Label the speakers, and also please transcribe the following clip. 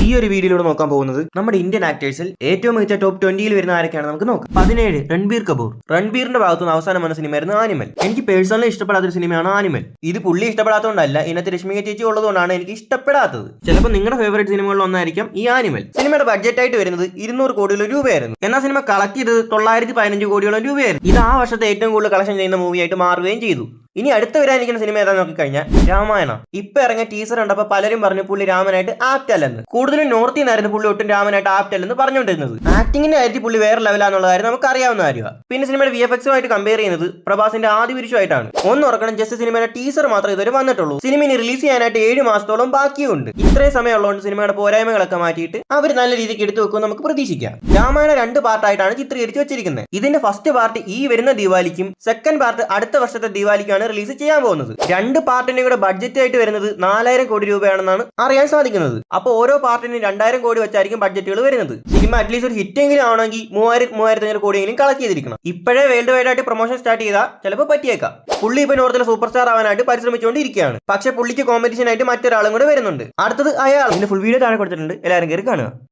Speaker 1: ഈ ഒരു വീഡിയോയിലൂടെ നോക്കാൻ പോകുന്നത് നമ്മുടെ ഇന്ത്യൻ ആക്ടേഴ്സിൽ ഏറ്റവും മികച്ച ടോപ്പ് 20 വരുന്ന ആരൊക്കെയാണ് നമുക്ക് നോക്കാം. 17 രൺബീർ കപൂർ. രൺബീറിന്റെ ഭാഗത്തുനിന്ന് അവസാനം വന്ന സിനിമയായിരുന്നു ആനിമൽ. എനിക്ക് പേഴ്സണലി ഇഷ്ടപ്പെടാത്തൊരു സിനിമയാണ് ആനിമൽ. ഇത് പുള്ളി ഇഷ്ടപ്പെടാത്തതുകൊണ്ടല്ല, ഇതിനകത്ത് രശ്മിക ചേച്ചി ഉള്ളതുകൊണ്ടാണ് എനിക്ക് ഇഷ്ടപ്പെടാത്തത്. ചിലപ്പോൾ നിങ്ങളുടെ ഫേവറേറ്റ് സിനിമകളിൽ ഒന്നായിരിക്കാം ഈ ആനിമൽ. സിനിമയുടെ ബഡ്ജറ്റ് ആയിട്ട് വരുന്നത് 200 കോടിയോളം രൂപയായിരുന്നു. എന്നാൽ സിനിമ കളക്ട് ചെയ്തത് 915 കോടിയോളം രൂപയായിരുന്നു. ഇത് ആ വർഷത്തെ ഏറ്റവും കൂടുതൽ കളക്ഷൻ ചെയ്യുന്ന മൂവിയായിട്ട് മാറുകയും ചെയ്തു. ഇനി അടുത്ത് വരാനിരിക്കുന്ന സിനിമ ഏതാ നോക്കിക്കഴിഞ്ഞാൽ രാമായണ. ഇപ്പൊ ഇറങ്ങിയ ടീസർ കണ്ടപ്പോൾ പലരും പറഞ്ഞു പുള്ളി രാമനായിട്ട് ആപ്റ്റ് അല്ലെന്ന്. കൂടുതലും നോർത്തിൽ നിന്നായിരുന്നു പുള്ളി ഒട്ടും രാമനായിട്ട് ആപ്റ്റ് അല്ലെന്ന് പറഞ്ഞുകൊണ്ടിരുന്നത്. ആക്ടിങ്ങിന്റെ കാര്യത്തിൽ പുള്ളി വേറെ ലെവലാന്നുള്ള കാര്യം നമുക്ക് അറിയാവുന്ന കാര്യമാണ്. പിന്നെ സിനിമയുടെ VFX-ഉമായിട്ട് കമ്പയർ ചെയ്യുന്നത് പ്രഭാസിന്റെ ആദ്യ പുരുഷമായിട്ടാണ്. ഒന്ന് ഓർക്കണം, ജസ്റ്റ് സിനിമയുടെ ടീസർ മാത്രമേ ഇതുവരെ വന്നിട്ടുള്ളൂ. സിനിമ ഇനി റിലീസ് ചെയ്യാനായിട്ട് 7 മാസത്തോളം ബാക്കിയുണ്ട്. ഇത്രയും സമയമുള്ളതുകൊണ്ട് സിനിമയുടെ പോരായ്മകളൊക്കെ മാറ്റിയിട്ട് അവർ നല്ല രീതിക്ക് എടുത്തു വെക്കുമെന്ന് നമുക്ക് പ്രതീക്ഷിക്കാം. രാമായണ 2 പാർട്ടായിട്ടാണ് ചിത്രീകരിച്ച് വെച്ചിരിക്കുന്നത്. ഇതിന്റെ ഫസ്റ്റ് പാർട്ട് ഈ വരുന്ന ദിവാലിക്കും സെക്കൻഡ് പാർട്ട് അടുത്ത വർഷത്തെ ദിവാലിക്കാണ് റിലീസ് ചെയ്യാൻ പോകുന്നത്. 2 പാർട്ടിന്റെ കൂടെ ബഡ്ജറ്റ് ആയിട്ട് വരുന്നത് 4000 കോടി രൂപയാണെന്നാണ് അറിയാൻ സാധിക്കുന്നത്. അപ്പോൾ ഓരോ പാർട്ടിനും 2000 കോടി വെച്ചായിരിക്കും ബഡ്ജറ്റുകൾ വരുന്നത്. സിനിമ അറ്റ്ലീസ്റ്റ് ഒരു ഹിറ്റെങ്കിലും ആണെങ്കിൽ 3000-3500 കോടിയെങ്കിലും കളക്ട് ചെയ്തിരിക്കണം. ഇപ്പോഴേ വേൾഡ് വൈഡ് ആയിട്ട് പ്രൊമോഷൻ സ്റ്റാർട്ട് ചെയ്താൽ ചിലപ്പോൾ പറ്റിയേക്കാം. പുള്ളി ഇപ്പൊ നോർത്തിലെ സൂപ്പർ സ്റ്റാർ ആവാനായിട്ട് പരിശ്രമിച്ചുകൊണ്ടിരിക്കുകയാണ്. പക്ഷെ പുള്ളിക്ക് കോമ്പറ്റീഷൻ ആയിട്ട് മറ്റൊരാളും കൂടെ വരുന്നുണ്ട്. അടുത്തത് അയാൾ. ഇതിന്റെ ഫുൾ വീഡിയോ താഴെ കൊടുത്തിട്ടുണ്ട്, എല്ലാവരും കയറി കാണുക.